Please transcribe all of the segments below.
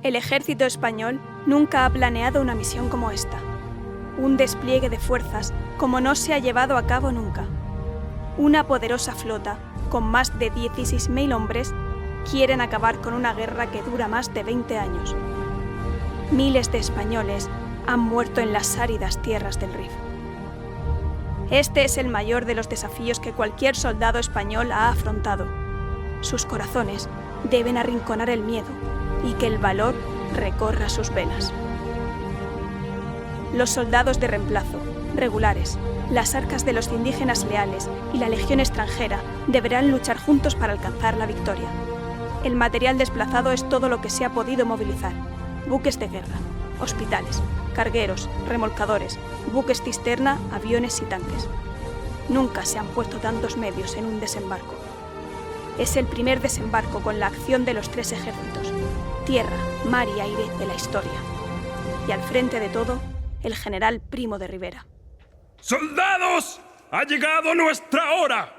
El ejército español nunca ha planeado una misión como esta. Un despliegue de fuerzas como no se ha llevado a cabo nunca. Una poderosa flota, con más de 16.000 hombres, quieren acabar con una guerra que dura más de 20 años. Miles de españoles han muerto en las áridas tierras del Rif. Este es el mayor de los desafíos que cualquier soldado español ha afrontado. Sus corazones deben arrinconar el miedo y que el valor recorra sus venas. Los soldados de reemplazo, regulares, las arcas de los indígenas leales y la legión extranjera deberán luchar juntos para alcanzar la victoria. El material desplazado es todo lo que se ha podido movilizar: buques de guerra, hospitales, cargueros, remolcadores, buques cisterna, aviones y tanques. Nunca se han puesto tantos medios en un desembarco. Es el primer desembarco con la acción de los 3 ejércitos, tierra, mar y aire de la historia. Y al frente de todo, el general Primo de Rivera. ¡Soldados! ¡Ha llegado nuestra hora!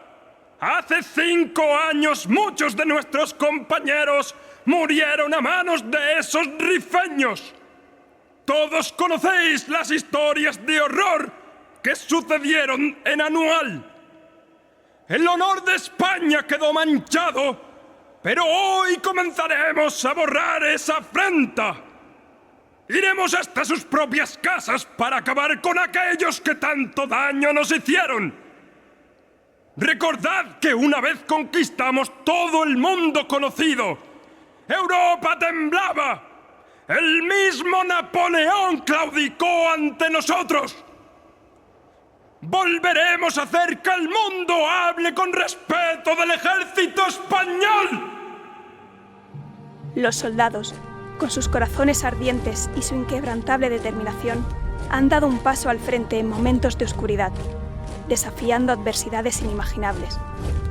Hace 5 años muchos de nuestros compañeros murieron a manos de esos rifeños. Todos conocéis las historias de horror que sucedieron en Anual. El honor de España quedó manchado, pero hoy comenzaremos a borrar esa afrenta. Iremos hasta sus propias casas para acabar con aquellos que tanto daño nos hicieron. Recordad que una vez conquistamos todo el mundo conocido, Europa temblaba. El mismo Napoleón claudicó ante nosotros. Volveremos a hacer que el mundo hable con respeto del ejército español. Los soldados, con sus corazones ardientes y su inquebrantable determinación, han dado un paso al frente en momentos de oscuridad, desafiando adversidades inimaginables.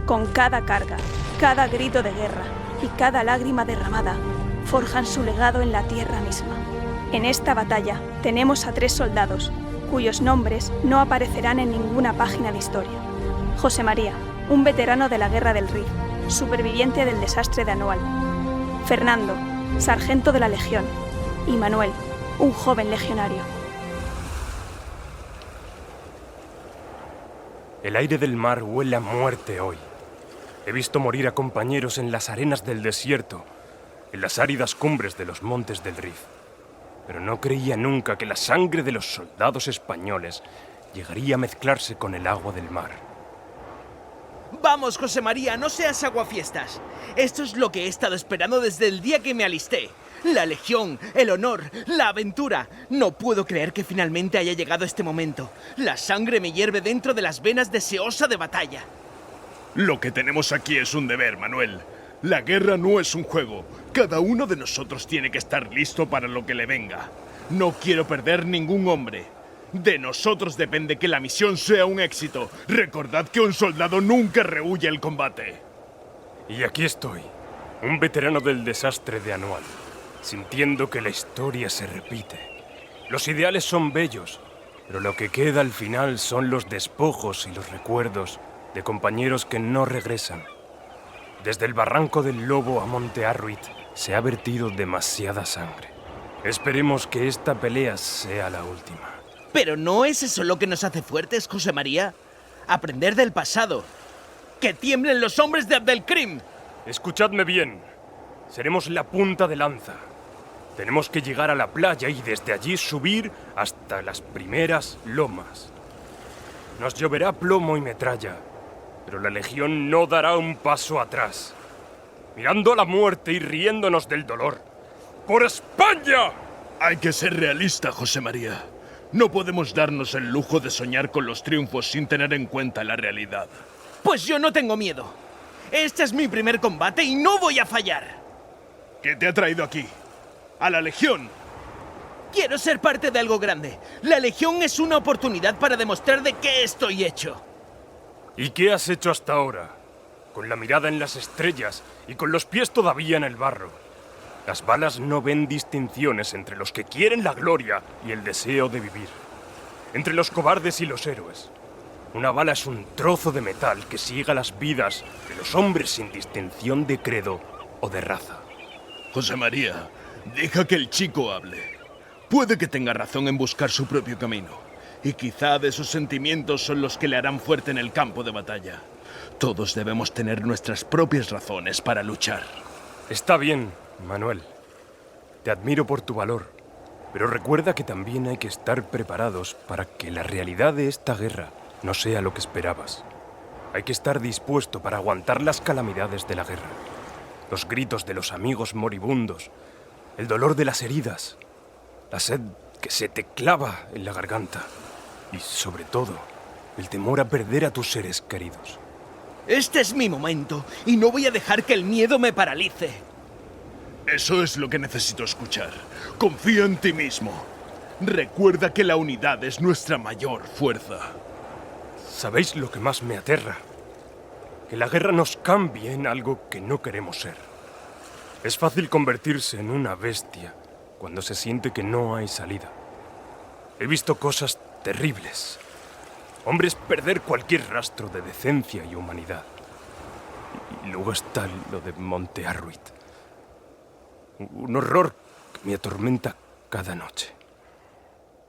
Con cada carga, cada grito de guerra y cada lágrima derramada, forjan su legado en la tierra misma. En esta batalla tenemos a 3 soldados, cuyos nombres no aparecerán en ninguna página de historia. José María, un veterano de la Guerra del Rif, superviviente del desastre de Anual. Fernando, sargento de la Legión. Y Manuel, un joven legionario. El aire del mar huele a muerte hoy. He visto morir a compañeros en las arenas del desierto, en las áridas cumbres de los montes del Rif. Pero no creía nunca que la sangre de los soldados españoles llegaría a mezclarse con el agua del mar. Vamos, José María, no seas aguafiestas. Esto es lo que he estado esperando desde el día que me alisté. La legión, el honor, la aventura. No puedo creer que finalmente haya llegado este momento. La sangre me hierve dentro de las venas, deseosa de batalla. Lo que tenemos aquí es un deber, Manuel. La guerra no es un juego. Cada uno de nosotros tiene que estar listo para lo que le venga. No quiero perder ningún hombre. De nosotros depende que la misión sea un éxito. Recordad que un soldado nunca rehúye el combate. Y aquí estoy, un veterano del desastre de Anual, sintiendo que la historia se repite. Los ideales son bellos, pero lo que queda al final son los despojos y los recuerdos de compañeros que no regresan. Desde el Barranco del Lobo a Monte Arruit se ha vertido demasiada sangre. Esperemos que esta pelea sea la última. Pero ¿no es eso lo que nos hace fuertes, José María? Aprender del pasado. ¡Que tiemblen los hombres de Abdelkrim! Escuchadme bien. Seremos la punta de lanza. Tenemos que llegar a la playa y desde allí subir hasta las primeras lomas. Nos lloverá plomo y metralla, pero la legión no dará un paso atrás. Mirando a la muerte y riéndonos del dolor. ¡Por España! Hay que ser realista, José María. No podemos darnos el lujo de soñar con los triunfos sin tener en cuenta la realidad. Pues yo no tengo miedo. Este es mi primer combate y no voy a fallar. ¿Qué te ha traído aquí? ¡A la Legión! Quiero ser parte de algo grande. La Legión es una oportunidad para demostrar de qué estoy hecho. ¿Y qué has hecho hasta ahora? Con la mirada en las estrellas y con los pies todavía en el barro. Las balas no ven distinciones entre los que quieren la gloria y el deseo de vivir. Entre los cobardes y los héroes. Una bala es un trozo de metal que siga las vidas de los hombres sin distinción de credo o de raza. José María, Deja que el chico hable. Puede que tenga razón en buscar su propio camino. Y quizá de sus sentimientos son los que le harán fuerte en el campo de batalla. Todos debemos tener nuestras propias razones para luchar. Está bien, Manuel. Te admiro por tu valor. Pero recuerda que también hay que estar preparados para que la realidad de esta guerra no sea lo que esperabas. Hay que estar dispuesto para aguantar las calamidades de la guerra. Los gritos de los amigos moribundos, el dolor de las heridas, la sed que se te clava en la garganta y, sobre todo, el temor a perder a tus seres queridos. Este es mi momento y no voy a dejar que el miedo me paralice. Eso es lo que necesito escuchar. Confía en ti mismo. Recuerda que la unidad es nuestra mayor fuerza. ¿Sabéis lo que más me aterra? Que la guerra nos cambie en algo que no queremos ser. Es fácil convertirse en una bestia cuando se siente que no hay salida. He visto cosas terribles. Hombres perder cualquier rastro de decencia y humanidad. Y luego está lo de Monte Arruit. Un horror que me atormenta cada noche.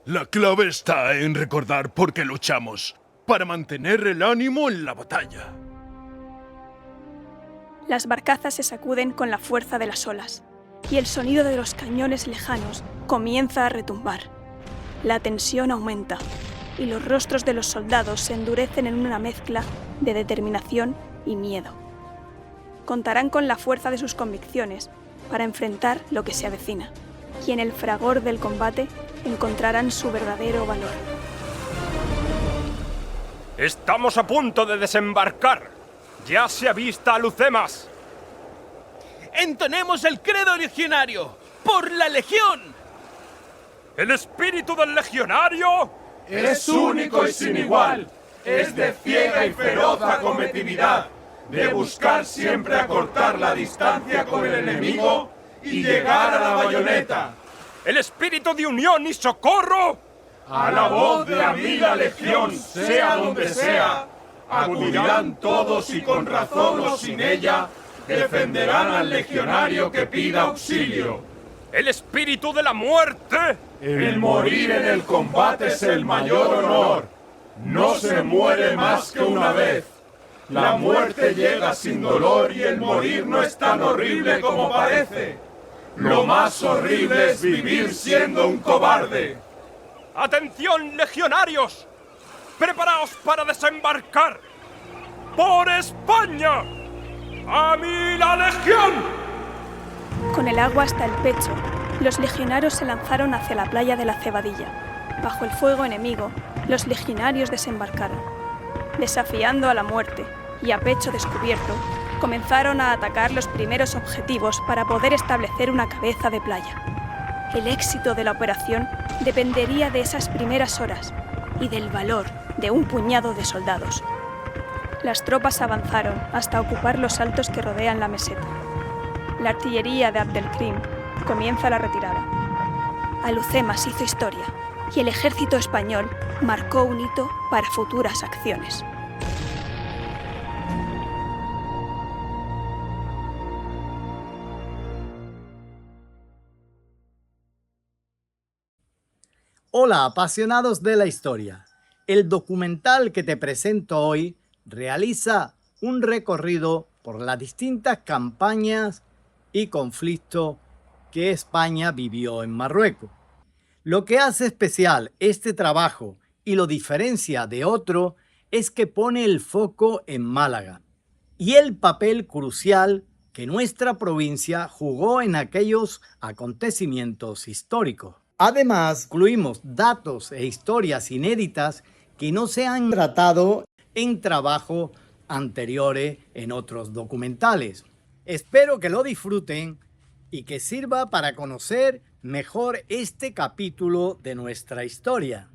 La clave está en recordar por qué luchamos. Para mantener el ánimo en la batalla. Las barcazas se sacuden con la fuerza de las olas, y el sonido de los cañones lejanos comienza a retumbar. La tensión aumenta, y los rostros de los soldados se endurecen en una mezcla de determinación y miedo. Contarán con la fuerza de sus convicciones para enfrentar lo que se avecina, y en el fragor del combate encontrarán su verdadero valor. ¡Estamos a punto de desembarcar! ¡Ya se avista a Lucemas! ¡Entonemos el credo legionario! ¡Por la legión! ¡El espíritu del legionario! Es único y sin igual. Es de ciega y feroz acometividad, de buscar siempre acortar la distancia con el enemigo y llegar a la bayoneta. ¡El espíritu de unión y socorro! A la voz de amiga legión, sea donde sea, acudirán todos y con razón o sin ella, defenderán al legionario que pida auxilio. ¡El espíritu de la muerte! El morir en el combate es el mayor honor. No se muere más que una vez. La muerte llega sin dolor y el morir no es tan horrible como parece. Lo más horrible es vivir siendo un cobarde. ¡Atención, legionarios! ¡Preparaos para desembarcar! ¡Por España! ¡A mí la legión! Con el agua hasta el pecho, los legionarios se lanzaron hacia la playa de la Cebadilla. Bajo el fuego enemigo, los legionarios desembarcaron. Desafiando a la muerte y a pecho descubierto, comenzaron a atacar los primeros objetivos para poder establecer una cabeza de playa. El éxito de la operación dependería de esas primeras horas y del valor de un puñado de soldados. Las tropas avanzaron hasta ocupar los altos que rodean la meseta. La artillería de Abdelkrim comienza la retirada. Alhucemas hizo historia y el ejército español marcó un hito para futuras acciones. Hola, apasionados de la historia. El documental que te presento hoy realiza un recorrido por las distintas campañas y conflictos que España vivió en Marruecos. Lo que hace especial este trabajo y lo diferencia de otro es que pone el foco en Málaga y el papel crucial que nuestra provincia jugó en aquellos acontecimientos históricos. Además, incluimos datos e historias inéditas que no se han tratado en trabajos anteriores en otros documentales. Espero que lo disfruten y que sirva para conocer mejor este capítulo de nuestra historia.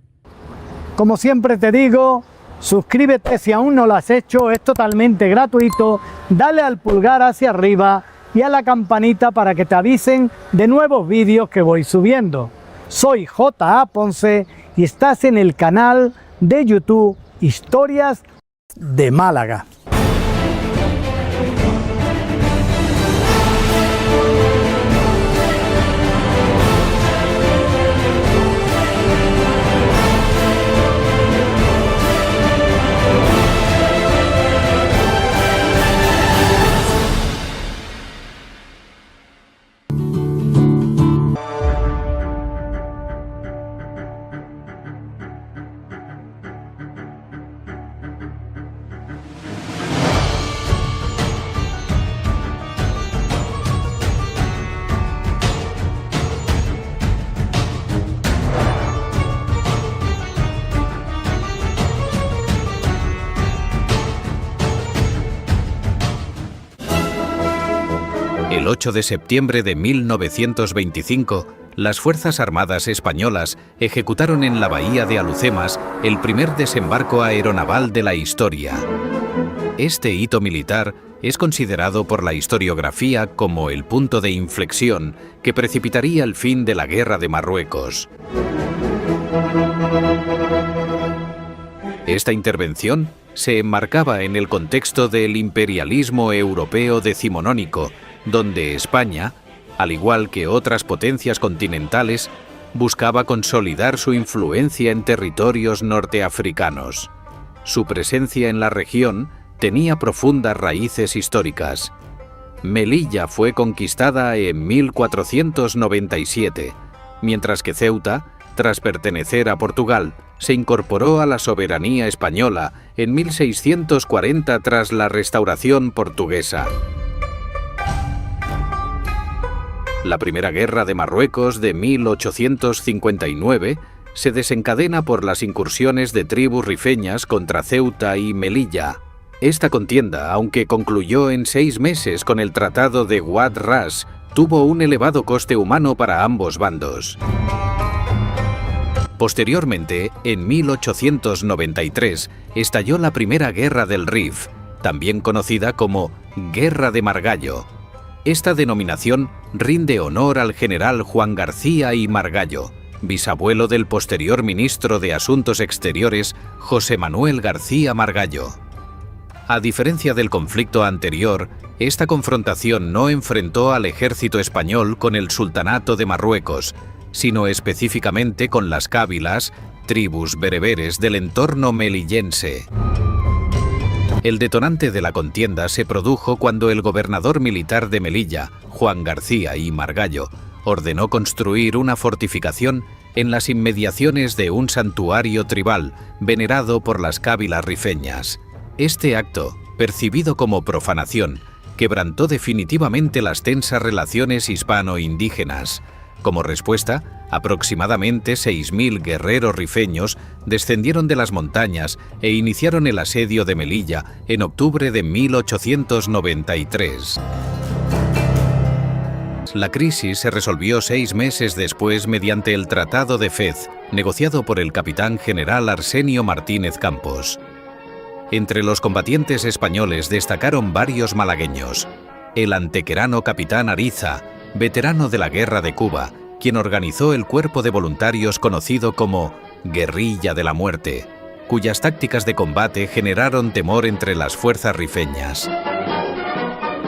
Como siempre te digo, suscríbete si aún no lo has hecho, es totalmente gratuito, dale al pulgar hacia arriba y a la campanita para que te avisen de nuevos vídeos que voy subiendo. Soy J.A. Ponce y estás en el canal de YouTube Historias de Málaga. 8 de septiembre de 1925, las Fuerzas Armadas españolas ejecutaron en la bahía de Alhucemas el primer desembarco aeronaval de la historia. Este hito militar es considerado por la historiografía como el punto de inflexión que precipitaría el fin de la Guerra de Marruecos. Esta intervención se enmarcaba en el contexto del imperialismo europeo decimonónico, donde España, al igual que otras potencias continentales, buscaba consolidar su influencia en territorios norteafricanos. Su presencia en la región tenía profundas raíces históricas. Melilla fue conquistada en 1497, mientras que Ceuta, tras pertenecer a Portugal, se incorporó a la soberanía española en 1640 tras la restauración portuguesa. La Primera Guerra de Marruecos de 1859 se desencadena por las incursiones de tribus rifeñas contra Ceuta y Melilla. Esta contienda, aunque concluyó en 6 meses con el Tratado de Ouad Ras, tuvo un elevado coste humano para ambos bandos. Posteriormente, en 1893, estalló la Primera Guerra del Rif, también conocida como Guerra de Margallo. Esta denominación rinde honor al general Juan García y Margallo, bisabuelo del posterior ministro de Asuntos Exteriores José Manuel García Margallo. A diferencia del conflicto anterior, esta confrontación no enfrentó al ejército español con el sultanato de Marruecos, sino específicamente con las cábilas, tribus bereberes del entorno melillense. El detonante de la contienda se produjo cuando el gobernador militar de Melilla, Juan García y Margallo, ordenó construir una fortificación en las inmediaciones de un santuario tribal venerado por las cábilas rifeñas. Este acto, percibido como profanación, quebrantó definitivamente las tensas relaciones hispano-indígenas. Como respuesta, aproximadamente 6.000 guerreros rifeños descendieron de las montañas e iniciaron el asedio de Melilla en octubre de 1893. La crisis se resolvió 6 meses después mediante el Tratado de Fez, negociado por el capitán general Arsenio Martínez Campos. Entre los combatientes españoles destacaron varios malagueños: el antequerano capitán Ariza, veterano de la Guerra de Cuba, quien organizó el cuerpo de voluntarios conocido como Guerrilla de la Muerte, cuyas tácticas de combate generaron temor entre las fuerzas rifeñas.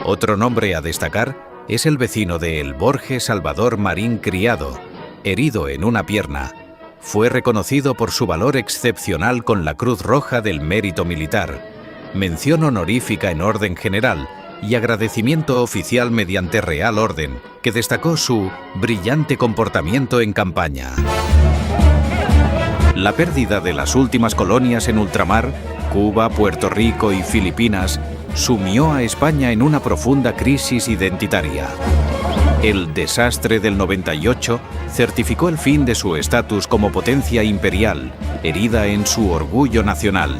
Otro nombre a destacar es el vecino de El Borge Salvador Marín Criado, herido en una pierna. Fue reconocido por su valor excepcional con la Cruz Roja del Mérito Militar, mención honorífica en orden general y agradecimiento oficial mediante Real Orden, que destacó su brillante comportamiento en campaña. La pérdida de las últimas colonias en ultramar, Cuba, Puerto Rico y Filipinas, sumió a España en una profunda crisis identitaria. El desastre del 98 certificó el fin de su estatus como potencia imperial, herida en su orgullo nacional.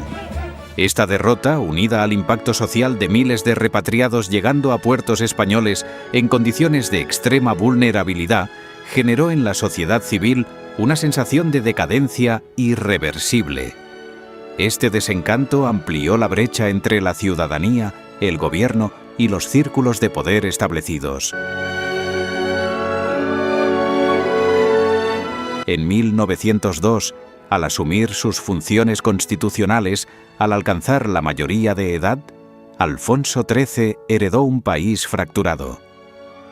Esta derrota, unida al impacto social de miles de repatriados llegando a puertos españoles en condiciones de extrema vulnerabilidad, generó en la sociedad civil una sensación de decadencia irreversible. Este desencanto amplió la brecha entre la ciudadanía, el gobierno y los círculos de poder establecidos. En 1902, al asumir sus funciones constitucionales, al alcanzar la mayoría de edad, Alfonso XIII heredó un país fracturado.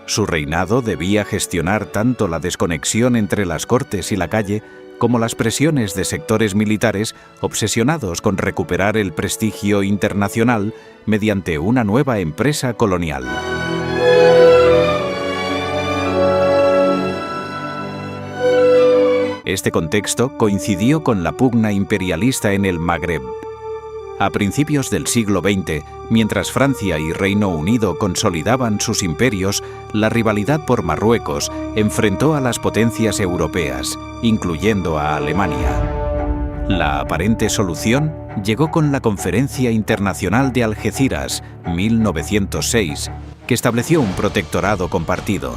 Su reinado debía gestionar tanto la desconexión entre las cortes y la calle como las presiones de sectores militares obsesionados con recuperar el prestigio internacional mediante una nueva empresa colonial. Este contexto coincidió con la pugna imperialista en el Magreb. A principios del siglo XX, mientras Francia y Reino Unido consolidaban sus imperios, la rivalidad por Marruecos enfrentó a las potencias europeas, incluyendo a Alemania. La aparente solución llegó con la Conferencia Internacional de Algeciras, 1906, que estableció un protectorado compartido.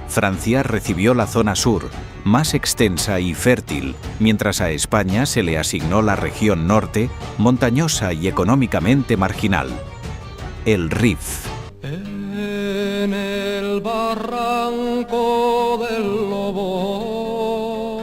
Francia recibió la zona sur, más extensa y fértil, mientras a España se le asignó la región norte, montañosa y económicamente marginal, el Rif. En el barranco del Lobo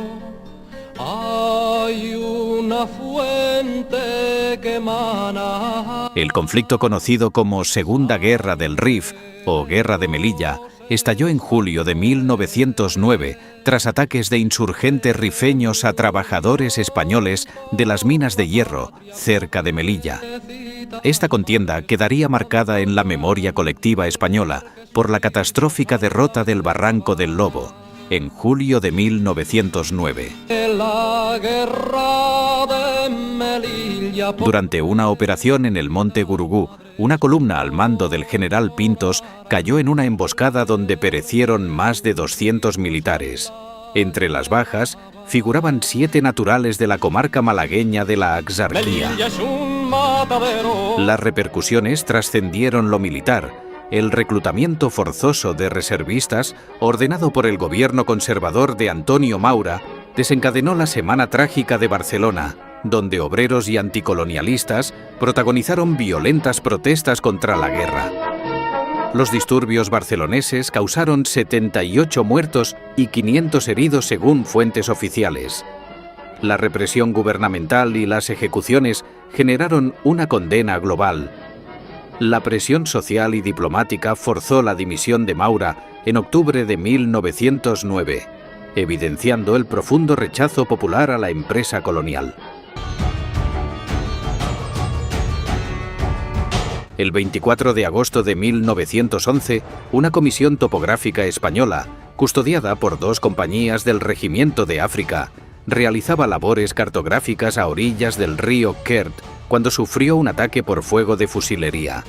hay una fuente que emana. El conflicto conocido como Segunda Guerra del Rif o Guerra de Melilla estalló en julio de 1909 tras ataques de insurgentes rifeños a trabajadores españoles de las minas de hierro cerca de Melilla. Esta contienda quedaría marcada en la memoria colectiva española por la catastrófica derrota del Barranco del Lobo en julio de 1909. Durante una operación en el Monte Gurugú, una columna al mando del general Pintos cayó en una emboscada donde perecieron más de 200 militares. Entre las bajas figuraban 7 naturales de la comarca malagueña de la Axarquía. Las repercusiones trascendieron lo militar. El reclutamiento forzoso de reservistas, ordenado por el gobierno conservador de Antonio Maura, desencadenó la Semana Trágica de Barcelona, donde obreros y anticolonialistas protagonizaron violentas protestas contra la guerra. Los disturbios barceloneses causaron 78 muertos y 500 heridos según fuentes oficiales. La represión gubernamental y las ejecuciones generaron una condena global. La presión social y diplomática forzó la dimisión de Maura en octubre de 1909, evidenciando el profundo rechazo popular a la empresa colonial. El 24 de agosto de 1911, una comisión topográfica española, custodiada por 2 compañías del Regimiento de África, realizaba labores cartográficas a orillas del río Kert cuando sufrió un ataque por fuego de fusilería.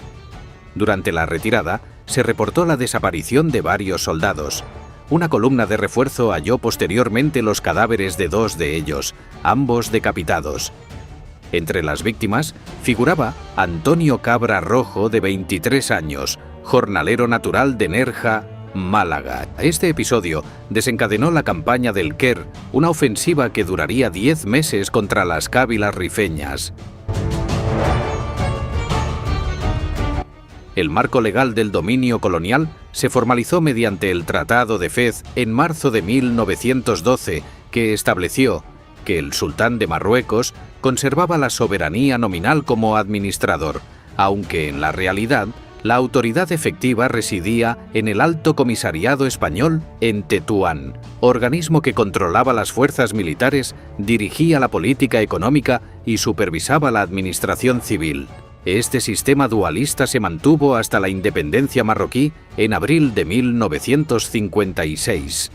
Durante la retirada, se reportó la desaparición de varios soldados. Una columna de refuerzo halló posteriormente los cadáveres de 2 de ellos, ambos decapitados. Entre las víctimas figuraba Antonio Cabra Rojo, de 23 años, jornalero natural de Nerja, Málaga. Este episodio desencadenó la campaña del Quer, una ofensiva que duraría 10 meses contra las cávilas rifeñas. El marco legal del dominio colonial se formalizó mediante el Tratado de Fez en marzo de 1912, que estableció que el sultán de Marruecos conservaba la soberanía nominal como administrador, aunque en la realidad la autoridad efectiva residía en el Alto Comisariado Español en Tetuán, organismo que controlaba las fuerzas militares, dirigía la política económica y supervisaba la administración civil. Este sistema dualista se mantuvo hasta la independencia marroquí en abril de 1956.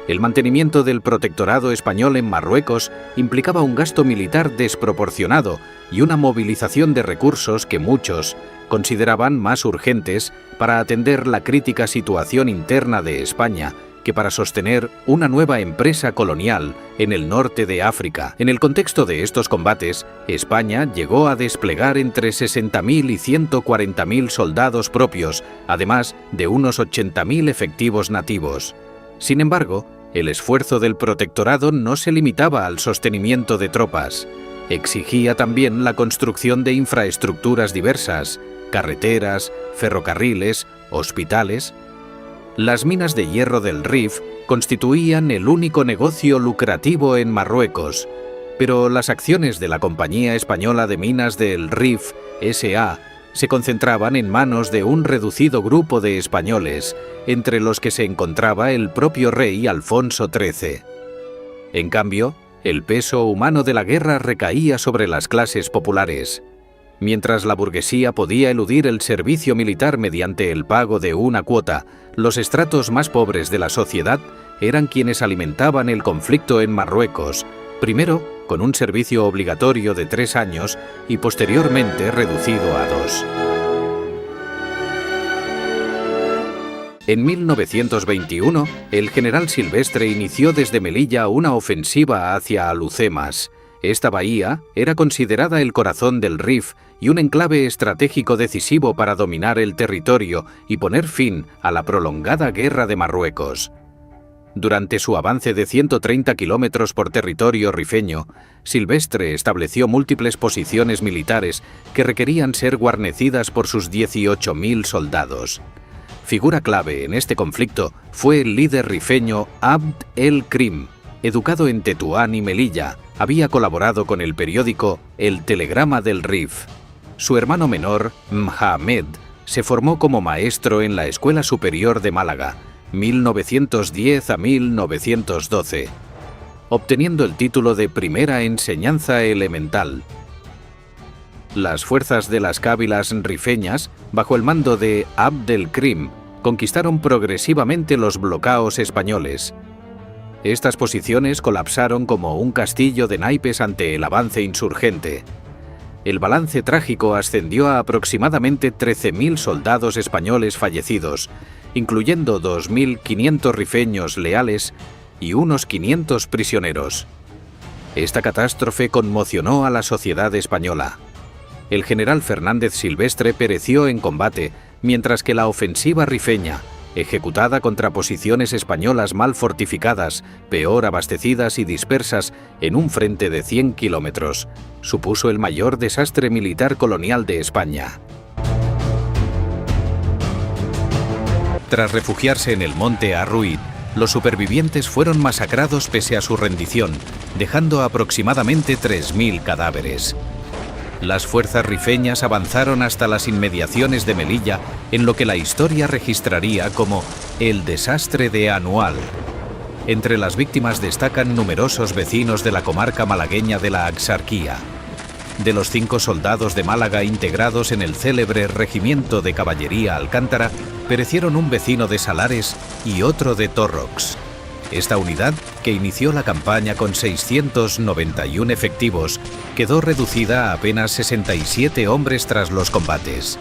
El mantenimiento del protectorado español en Marruecos implicaba un gasto militar desproporcionado y una movilización de recursos que muchos consideraban más urgentes para atender la crítica situación interna de España que para sostener una nueva empresa colonial en el norte de África. En el contexto de estos combates, España llegó a desplegar entre 60.000 y 140.000 soldados propios, además de unos 80.000 efectivos nativos. Sin embargo, el esfuerzo del protectorado no se limitaba al sostenimiento de tropas. Exigía también la construcción de infraestructuras diversas, carreteras, ferrocarriles, hospitales. Las minas de hierro del Rif constituían el único negocio lucrativo en Marruecos, pero las acciones de la Compañía Española de Minas del Rif, S.A., se concentraban en manos de un reducido grupo de españoles, entre los que se encontraba el propio rey Alfonso XIII. En cambio, el peso humano de la guerra recaía sobre las clases populares. Mientras la burguesía podía eludir el servicio militar mediante el pago de una cuota, los estratos más pobres de la sociedad eran quienes alimentaban el conflicto en Marruecos, primero con un servicio obligatorio de 3 años y posteriormente reducido a 2. En 1921, el general Silvestre inició desde Melilla una ofensiva hacia Alucemas. Esta bahía era considerada el corazón del Rif y un enclave estratégico decisivo para dominar el territorio y poner fin a la prolongada guerra de Marruecos. Durante su avance de 130 kilómetros por territorio rifeño, Silvestre estableció múltiples posiciones militares que requerían ser guarnecidas por sus 18.000 soldados. Figura clave en este conflicto fue el líder rifeño Abd el-Krim. Educado en Tetuán y Melilla, había colaborado con el periódico El Telegrama del Rif. Su hermano menor, Mohamed, se formó como maestro en la Escuela Superior de Málaga, 1910 a 1912, obteniendo el título de Primera Enseñanza Elemental. Las fuerzas de las cábilas rifeñas, bajo el mando de Abd el-Krim, conquistaron progresivamente los bloqueos españoles. Estas posiciones colapsaron como un castillo de naipes ante el avance insurgente. El balance trágico ascendió a aproximadamente 13.000 soldados españoles fallecidos, incluyendo 2.500 rifeños leales y unos 500 prisioneros. Esta catástrofe conmocionó a la sociedad española. El general Fernández Silvestre pereció en combate, mientras que la ofensiva rifeña, ejecutada contra posiciones españolas mal fortificadas, peor abastecidas y dispersas en un frente de 100 kilómetros, supuso el mayor desastre militar colonial de España. Tras refugiarse en el monte Arruid, los supervivientes fueron masacrados pese a su rendición, dejando aproximadamente 3.000 cadáveres. Las fuerzas rifeñas avanzaron hasta las inmediaciones de Melilla, en lo que la historia registraría como el desastre de Anual. Entre las víctimas destacan numerosos vecinos de la comarca malagueña de la Axarquía. De los 5 soldados de Málaga integrados en el célebre Regimiento de Caballería Alcántara, perecieron un vecino de Salares y otro de Torrox. Esta unidad, que inició la campaña con 691 efectivos, quedó reducida a apenas 67 hombres tras los combates.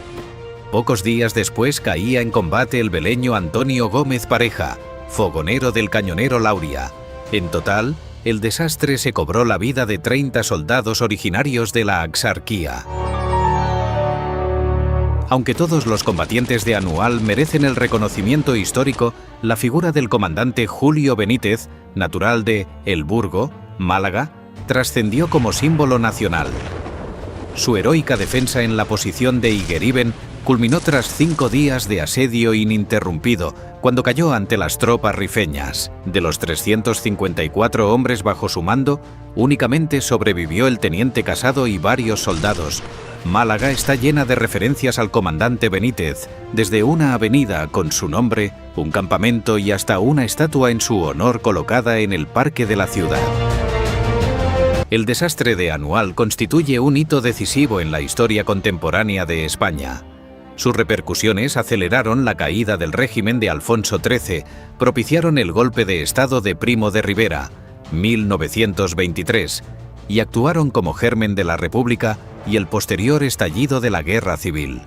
Pocos días después caía en combate el beleño Antonio Gómez Pareja, fogonero del cañonero Lauria. En total, el desastre se cobró la vida de 30 soldados originarios de la Axarquía. Aunque todos los combatientes de Anual merecen el reconocimiento histórico, la figura del comandante Julio Benítez, natural de El Burgo, Málaga, trascendió como símbolo nacional. Su heroica defensa en la posición de Higueriben culminó tras 5 días de asedio ininterrumpido, cuando cayó ante las tropas rifeñas. De los 354 hombres bajo su mando, únicamente sobrevivió el teniente Casado y varios soldados. Málaga está llena de referencias al comandante Benítez, desde una avenida con su nombre, un campamento y hasta una estatua en su honor colocada en el parque de la ciudad. El desastre de Anual constituye un hito decisivo en la historia contemporánea de España. Sus repercusiones aceleraron la caída del régimen de Alfonso XIII, propiciaron el golpe de Estado de Primo de Rivera, 1923, y actuaron como germen de la República y el posterior estallido de la Guerra Civil.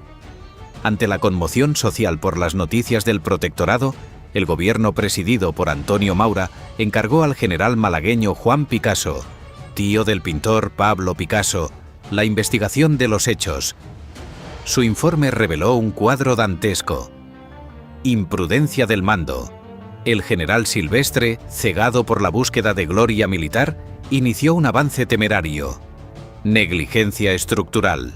Ante la conmoción social por las noticias del protectorado, el gobierno presidido por Antonio Maura encargó al general malagueño Juan Picasso, tío del pintor Pablo Picasso, la investigación de los hechos. Su informe reveló un cuadro dantesco. Imprudencia del mando. El general Silvestre, cegado por la búsqueda de gloria militar, inició un avance temerario. Negligencia estructural.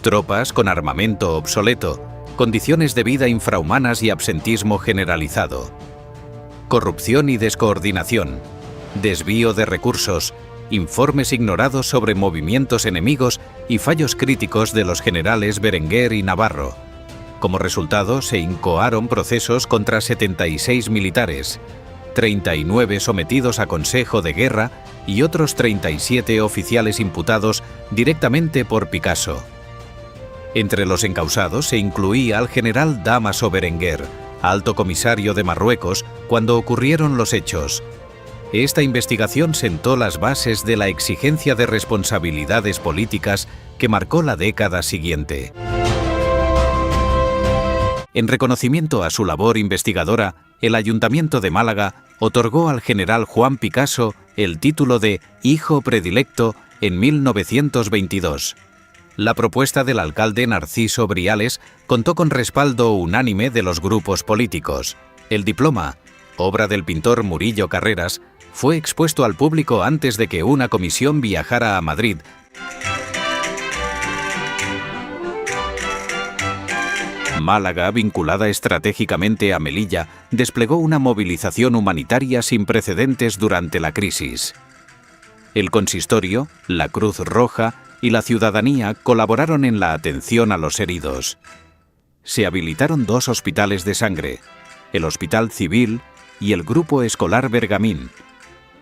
Tropas con armamento obsoleto, condiciones de vida infrahumanas y absentismo generalizado. Corrupción y descoordinación. Desvío de recursos, informes ignorados sobre movimientos enemigos y fallos críticos de los generales Berenguer y Navarro. Como resultado, se incoaron procesos contra 76 militares, 39 sometidos a consejo de guerra y otros 37 oficiales imputados directamente por Picasso. Entre los encausados se incluía al general Dámaso Berenguer, alto comisario de Marruecos, cuando ocurrieron los hechos. Esta investigación sentó las bases de la exigencia de responsabilidades políticas que marcó la década siguiente. En reconocimiento a su labor investigadora, el Ayuntamiento de Málaga otorgó al general Juan Picasso el título de Hijo Predilecto en 1922. La propuesta del alcalde Narciso Briales contó con respaldo unánime de los grupos políticos. El diploma, obra del pintor Murillo Carreras, fue expuesto al público antes de que una comisión viajara a Madrid. Málaga, vinculada estratégicamente a Melilla, desplegó una movilización humanitaria sin precedentes durante la crisis. El consistorio, la Cruz Roja y la ciudadanía colaboraron en la atención a los heridos. Se habilitaron 2 hospitales de sangre, el Hospital Civil y el Grupo Escolar Bergamín.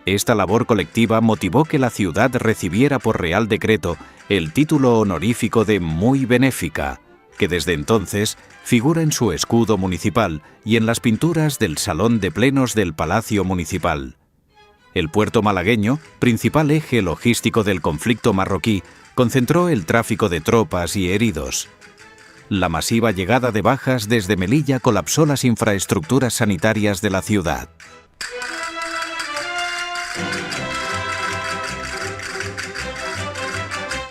Esta labor colectiva motivó que la ciudad recibiera por Real Decreto el título honorífico de Muy Benéfica, que desde entonces figura en su escudo municipal y en las pinturas del Salón de Plenos del Palacio Municipal. El puerto malagueño, principal eje logístico del conflicto marroquí, concentró el tráfico de tropas y heridos. La masiva llegada de bajas desde Melilla colapsó las infraestructuras sanitarias de la ciudad.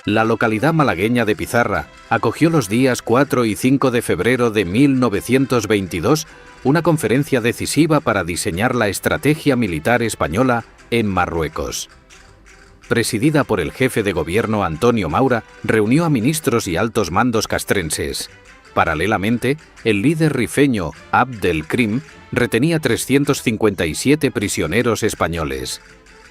La localidad malagueña de Pizarra acogió los días 4 y 5 de febrero de 1922 una conferencia decisiva para diseñar la estrategia militar española en Marruecos. Presidida por el jefe de gobierno Antonio Maura, reunió a ministros y altos mandos castrenses. Paralelamente, el líder rifeño Abd el-Krim retenía 357 prisioneros españoles.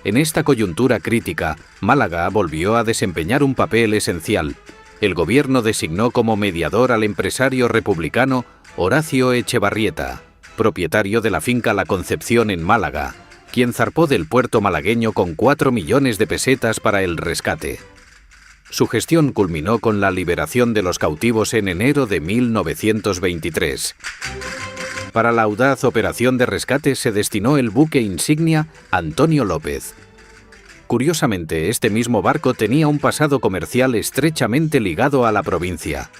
En esta coyuntura crítica, Málaga volvió a desempeñar un papel esencial. El gobierno designó como mediador al empresario republicano Horacio Echevarrieta, propietario de la finca La Concepción en Málaga, quien zarpó del puerto malagueño con 4 millones de pesetas para el rescate. Su gestión culminó con la liberación de los cautivos en enero de 1923. Para la audaz operación de rescate se destinó el buque insignia Antonio López. Curiosamente, este mismo barco tenía un pasado comercial estrechamente ligado a la provincia.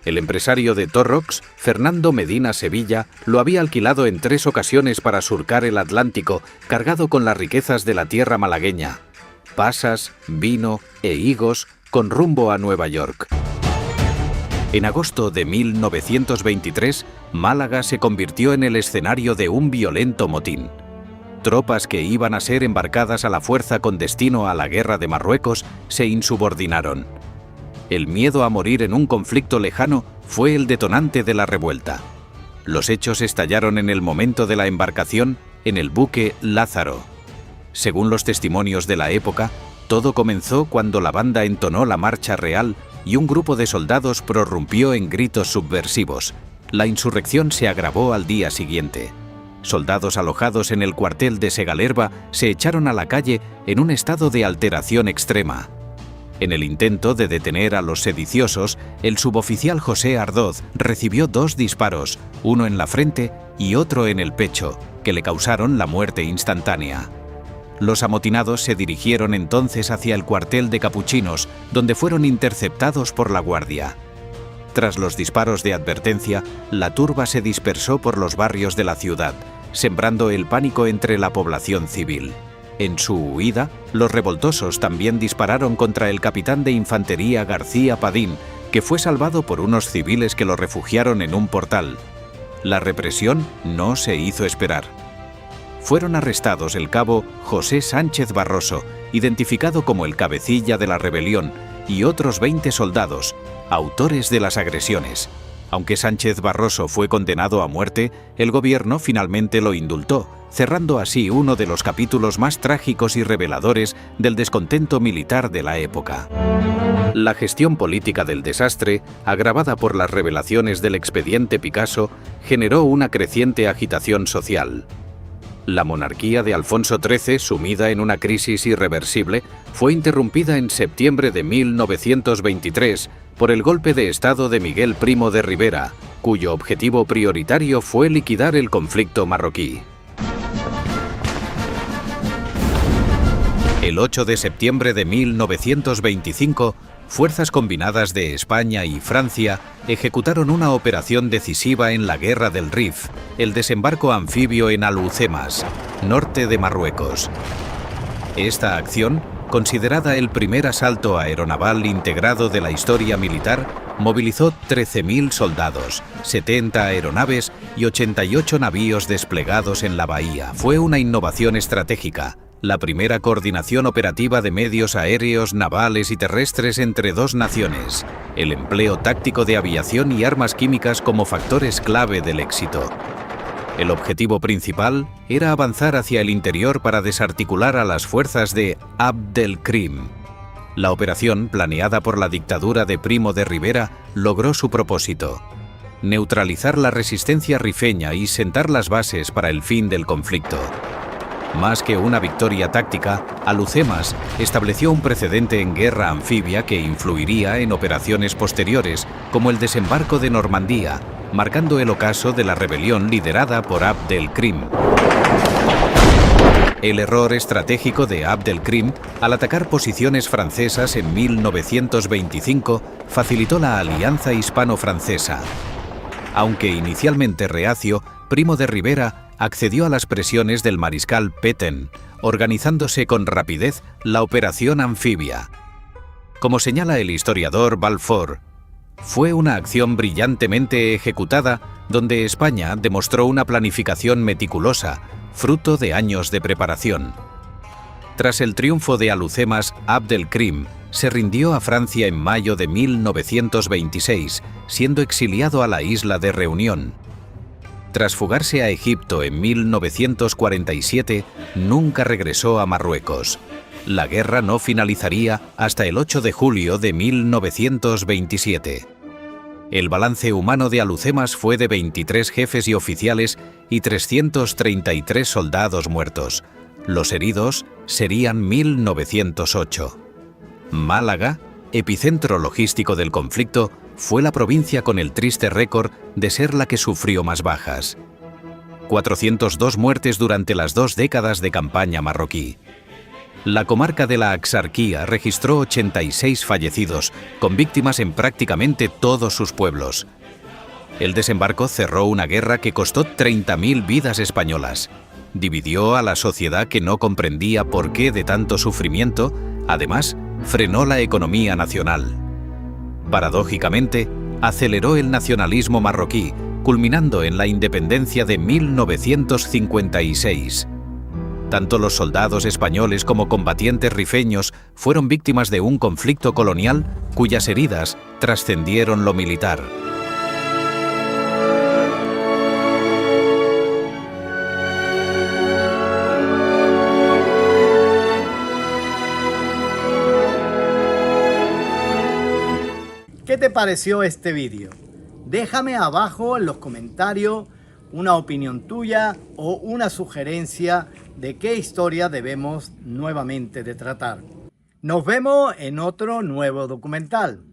El empresario de Torrox, Fernando Medina Sevilla, lo había alquilado en 3 ocasiones para surcar el Atlántico, cargado con las riquezas de la tierra malagueña: pasas, vino e higos, con rumbo a Nueva York. En agosto de 1923, Málaga se convirtió en el escenario de un violento motín. Tropas que iban a ser embarcadas a la fuerza con destino a la guerra de Marruecos se insubordinaron. El miedo a morir en un conflicto lejano fue el detonante de la revuelta. Los hechos estallaron en el momento de la embarcación en el buque Lázaro. Según los testimonios de la época, todo comenzó cuando la banda entonó la marcha real y un grupo de soldados prorrumpió en gritos subversivos. La insurrección se agravó al día siguiente. Soldados alojados en el cuartel de Segalerba se echaron a la calle en un estado de alteración extrema. En el intento de detener a los sediciosos, el suboficial José Ardoz recibió 2 disparos, uno en la frente y otro en el pecho, que le causaron la muerte instantánea. Los amotinados se dirigieron entonces hacia el cuartel de capuchinos, donde fueron interceptados por la guardia. Tras los disparos de advertencia, la turba se dispersó por los barrios de la ciudad, sembrando el pánico entre la población civil. En su huida, los revoltosos también dispararon contra el capitán de infantería García Padín, que fue salvado por unos civiles que lo refugiaron en un portal. La represión no se hizo esperar. Fueron arrestados el cabo José Sánchez Barroso, identificado como el cabecilla de la rebelión, y otros 20 soldados, autores de las agresiones. Aunque Sánchez Barroso fue condenado a muerte, el gobierno finalmente lo indultó, cerrando así uno de los capítulos más trágicos y reveladores del descontento militar de la época. La gestión política del desastre, agravada por las revelaciones del expediente Picasso, generó una creciente agitación social. La monarquía de Alfonso XIII, sumida en una crisis irreversible, fue interrumpida en septiembre de 1923 por el golpe de Estado de Miguel Primo de Rivera, cuyo objetivo prioritario fue liquidar el conflicto marroquí. El 8 de septiembre de 1925, fuerzas combinadas de España y Francia ejecutaron una operación decisiva en la Guerra del Rif, el desembarco anfibio en Alhucemas, norte de Marruecos. Esta acción, considerada el primer asalto aeronaval integrado de la historia militar, movilizó 13.000 soldados, 70 aeronaves y 88 navíos desplegados en la bahía. Fue una innovación estratégica, la primera coordinación operativa de medios aéreos, navales y terrestres entre dos naciones, el empleo táctico de aviación y armas químicas como factores clave del éxito. El objetivo principal era avanzar hacia el interior para desarticular a las fuerzas de Abd el-Krim. La operación, planeada por la dictadura de Primo de Rivera, logró su propósito: neutralizar la resistencia rifeña y sentar las bases para el fin del conflicto. Más que una victoria táctica, Alhucemas estableció un precedente en guerra anfibia que influiría en operaciones posteriores, como el desembarco de Normandía, marcando el ocaso de la rebelión liderada por Abd el-Krim. El error estratégico de Abd el-Krim al atacar posiciones francesas en 1925 facilitó la alianza hispano-francesa. Aunque inicialmente reacio, Primo de Rivera accedió a las presiones del mariscal Pétain, organizándose con rapidez la operación anfibia. Como señala el historiador Balfour, fue una acción brillantemente ejecutada donde España demostró una planificación meticulosa, fruto de años de preparación. Tras el triunfo de Alhucemas, Abd el-Krim se rindió a Francia en mayo de 1926, siendo exiliado a la isla de Reunión. Tras fugarse a Egipto en 1947, nunca regresó a Marruecos. La guerra no finalizaría hasta el 8 de julio de 1927. El balance humano de Alhucemas fue de 23 jefes y oficiales y 333 soldados muertos. Los heridos serían 1.908. Málaga, epicentro logístico del conflicto, fue la provincia con el triste récord de ser la que sufrió más bajas. 402 muertes durante las 2 décadas de campaña marroquí. La comarca de la Axarquía registró 86 fallecidos, con víctimas en prácticamente todos sus pueblos. El desembarco cerró una guerra que costó 30.000 vidas españolas. Dividió a la sociedad que no comprendía por qué de tanto sufrimiento. Además, frenó la economía nacional. Paradójicamente, aceleró el nacionalismo marroquí, culminando en la independencia de 1956. Tanto los soldados españoles como combatientes rifeños fueron víctimas de un conflicto colonial cuyas heridas trascendieron lo militar. ¿Qué te pareció este vídeo? Déjame abajo en los comentarios una opinión tuya o una sugerencia de qué historia debemos nuevamente de tratar. Nos vemos en otro nuevo documental.